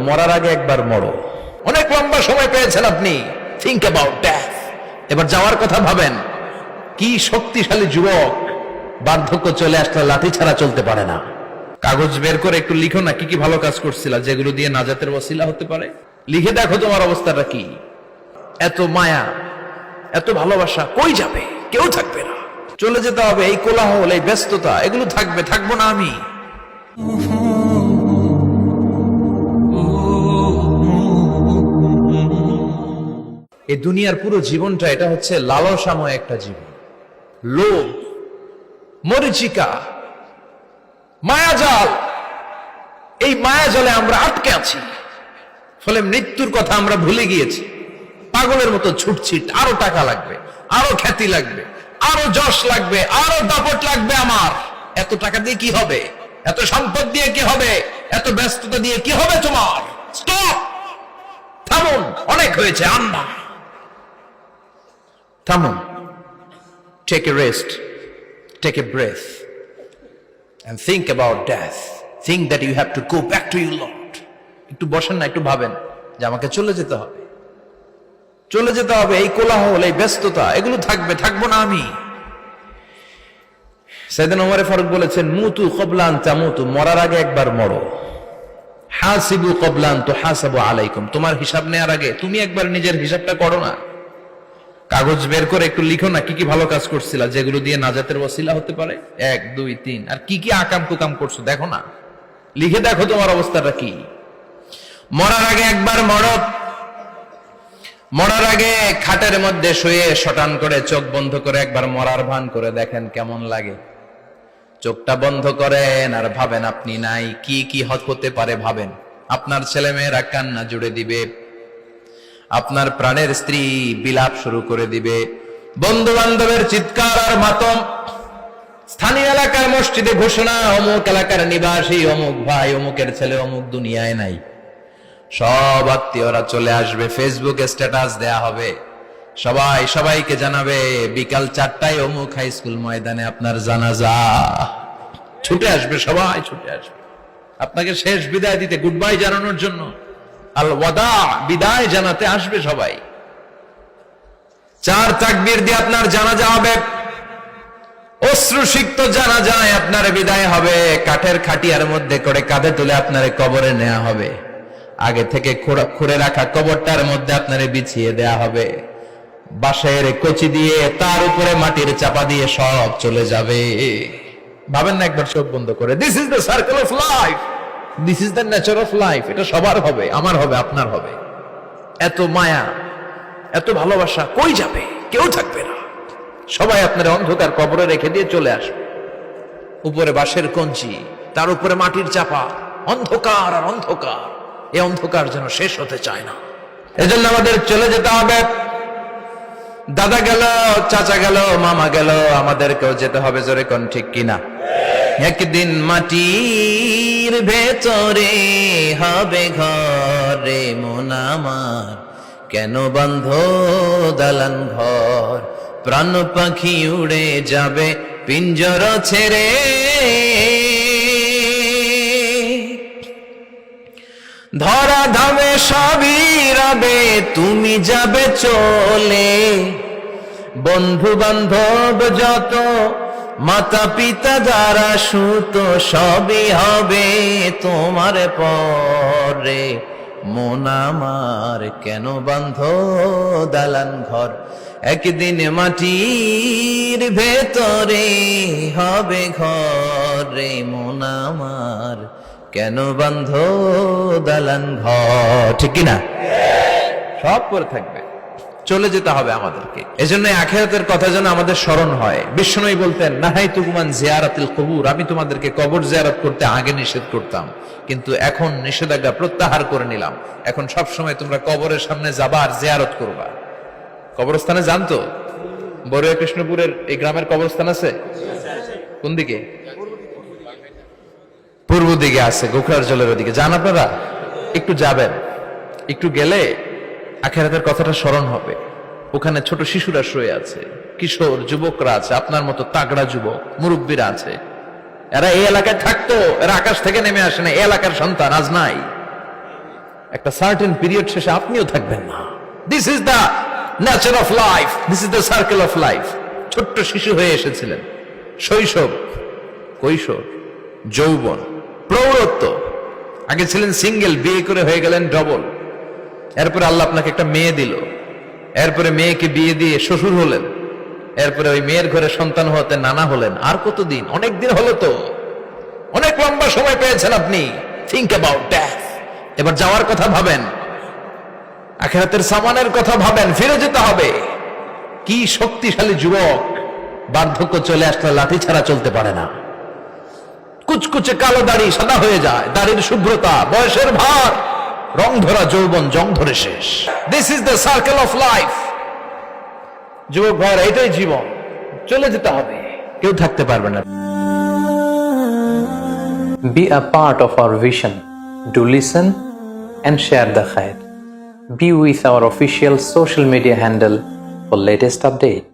মরার আগে একবার মরো। অনেক লম্বা সময় পেয়েছেন আপনি, থিংক অ্যাবাউট ডেথ। এবার যাওয়ার কথা ভাবেন। কি শক্তিশালী যুবক, বার্ধক্য চলে আসলে লাঠি ছাড়া চলতে পারে না। কাগজ বের করে একটু লিখো না কি কি ভালো কাজ করছিলা, যেগুলো দিয়ে নাজাতের ওসিলা হতে পারে। লিখে দেখো তোমার অবস্থাটা কি। এত মায়া, এত ভালোবাসা কই যাবে? কেউ থাকবে না, চলে যেতে হবে। এই কোলাহল, এই ব্যস্ততা, এগুলো থাকবে, থাকবো না আমি। এই দুনিয়ার পুরো জীবনটা এটা হচ্ছে লালসাময় একটা জীবন। লোভ, মরিচিকা, মায়াজাল। এই মায়াজালে আমরা আটকে আছি, ফলে মৃত্যুর কথা আমরা ভুলে গিয়েছি। পাগলের মতো ছুটছিট, আরো টাকা লাগবে, আরো খ্যাতি লাগবে, আরো যশ লাগবে, আরো দাপট লাগবে আমার। এত টাকা দিয়ে কি হবে? এত সম্পদ দিয়ে কি হবে? এত ব্যস্ততা দিয়ে কি হবে তোমার? স্টপ, থামুন, অনেক হয়েছে। আন্না, থামুন, take a rest, take a breath and think about death. Think that you have to go back to your Lord. একটু বসেন না, একটু ভাবেন যে আমাকে চলে যেতে হবে, চলে যেতে হবে। এই কোলাহল, এই ব্যস্ততা, এগুলো থাকবে, থাকবো না আমি। সাইয়েদনা ওমর ফারুক বলেছেন, মুতু ক্বাবলা আন তামুতু, মরার আগে একবার মরো। হাসিবু ক্বাবলা আন তুহাসাবু আলাইকুম, তোমার হিসাব নেওয়ার আগে তুমি একবার নিজের হিসাবটা করো না। কাগজ বের করে একটু লিখো না কি কি ভালো কাজ করছিলা, যেগুলো দিয়ে নাজাতের ওসিলা হতে পারে। 1 2 3, আর কি কি আকাম কুকাম করছো দেখো না, লিখে দেখো তোমার অবস্থাটা কি। মরার আগে একবার মরো। মরার আগে খাটের মধ্যে শুয়ে শটান করে চোখ বন্ধ করে একবার মরার ভান করে দেখেন কেমন লাগে। চোখটা বন্ধ করেন আর ভাবেন আপনি নাই, কি কি হতে পারে ভাবেন। আপনার ছেলে মেয়েরা কান্না জুড়ে দিবে, আপনার প্রাণের স্ত্রী বিলাপ শুরু করে দিবে, বন্ধু বান্ধবের চিৎকার আর মাতম, স্থানীয় এলাকার মসজিদে ঘোষণা, অমুক এলাকার নিবাসী অমুক ভাই, অমুকের ছেলে অমুক দুনিয়ায় নাই। সব আত্মীয়রা চলে আসবে, ফেসবুকে স্ট্যাটাস দেয়া হবে, সবাই সবাইকে জানাবে বিকাল 4টায় অমুক হাই স্কুল ময়দানে আপনার জানাজা। ছুটে আসবে, সবাই ছুটে আসবে আপনাকে শেষ বিদায় দিতে, গুড বাই জানানোর জন্য, আল ওয়াদা, বিদায় জানাতে আসবে সবাই। 4 তাকবীর দিয়ে আপনার জানাজা হবে, অশ্রুসিক্ত জানাজায় আপনার বিদায় হবে। কাঠের খাটিয়ার মধ্যে করে কাঁধে তুলে আপনার কবরে নেওয়া হবে। আগে থেকে খুঁড়ে রাখা কবরটার মধ্যে আপনারে বিছিয়ে দেয়া হবে। বাঁশের কচি দিয়ে তার উপরে মাটির চাপা দিয়ে সব চলে যাবে। ভাবেন না একবার চোখ বন্ধ করে, this is the circle of life, this is the nature of life. এটা সবার হবে, আমার হবে, আপনার হবে। এত মায়া, এত ভালোবাসা কই যাবে? কেউ থাকবে না, সবাই আপনার অন্ধকার কবরে রেখে দিয়ে চলে আসবে। উপরে বাঁশের কঞ্চি, তার উপরে মাটির চাপা, অন্ধকার আর অন্ধকার। এই অন্ধকার যেন শেষ হতে চায় না। এজন্য আমাদের চলে যেতে হবে। দাদা গেল, চাচা গেল, মামা গেল, আমাদেরকেও যেতে হবে। জোরে কোন ঠিক কিনা? একদিন মাটির ভেতরে হবে ঘরে মন আমার, কেন বন্ধ দালান ঘর? প্রাণ পাখি উড়ে যাবে পিঞ্জর ছেড়ে, ধরা ধামে সবই রবে, তুমি যাবে চলে। বন্ধু বান্ধব যত, মাতা পিতা যারা সুত, সবই হবে তোমার পরে। মন আমার কেন বন্ধ দালান ঘর? একদিন মাটির ভেতরে হবে ঘরে মন আমার, কেন বন্ধ দালান ঘর? ঠিক কিনা? সব করে থাকবে, চলে যেতে হবে আমাদেরকে। এজন্য আখিরাতের কথা যেন আমাদের স্মরণ হয়। বিশ্বনবী বলতেন, নাহাইতুকুমান জিয়ারাতিল কুবুর, আমি তোমাদেরকে কবর জিয়ারত করতে আগে নিষেধ করতাম, কিন্তু এখন নিষেধাজ্ঞা প্রত্যাহার করে নিলাম। এখন সব সময় তোমরা কবরের সামনে যাবা আর জিয়ারত করবা। কবরস্থানে জানতো বড়ুয়া কৃষ্ণপুরের এই গ্রামের কবরস্থান আছে কোন দিকে? পূর্ব দিকে আছে, গোখরার জলের ওদিকে। যান আপনারা, একটু যাবেন, একটু গেলে আখিরাতের কথাটা স্মরণ হবে। ওখানে ছোট শিশুরা শুয়ে আছে, কিশোর যুবকরা আছে, আপনার মতো তাগড়া যুবক মুরব্বীরা আছে। এরা এই এলাকায় থাকতো, এরা আকাশ থেকে নেমে আসে না, এই এলাকার সন্তান, আজ নাই। একটা সার্টেন পিরিয়ড শেষে আপনিও থাকবেন না। This is the nature of life, this is the circle of life. ছোট্ট শিশু হয়ে এসেছিলেন, শৈশব, কৈশোর, যৌবন, প্রৌঢ়ত্ব। আগে ছিলেন সিঙ্গেল, বিয়ে করে হয়ে গেলেন ডবল। এরপরে আল্লাহ আপনাকে একটা মেয়ে দিল, এরপরে মেয়েকে বিয়ে দিয়ে শ্বশুর হলেন, এরপরে ওই মেয়ের ঘরে সন্তান হতে নানা হলেন। আর কতদিন? অনেক দিন হলো তো, অনেক লম্বা সময় পেয়েছেন আপনি। Think about that. এবার যাওয়ার কথা ভাবেন, আখিরাতের সামানের কথা ভাবেন, ফিরে যেতে হবে। কি শক্তিশালী যুবক, বার্ধক্য চলে আসলে লাঠি ছাড়া চলতে পারে না। কুচকুচে কালো দাড়ি সাদা হয়ে যায়, দাড়ির শুভ্রতা, বয়সের ভার, রং ধরা যৌবন জং ধরে শেষ। This is the circle of life. যুবক ভাইরা, এটাই জীবন, চলে যেতে হবে, কেউ থাকতে পারবে না। Be a part of our vision. Do listen and share the khair. Be with our official social media handle for latest update.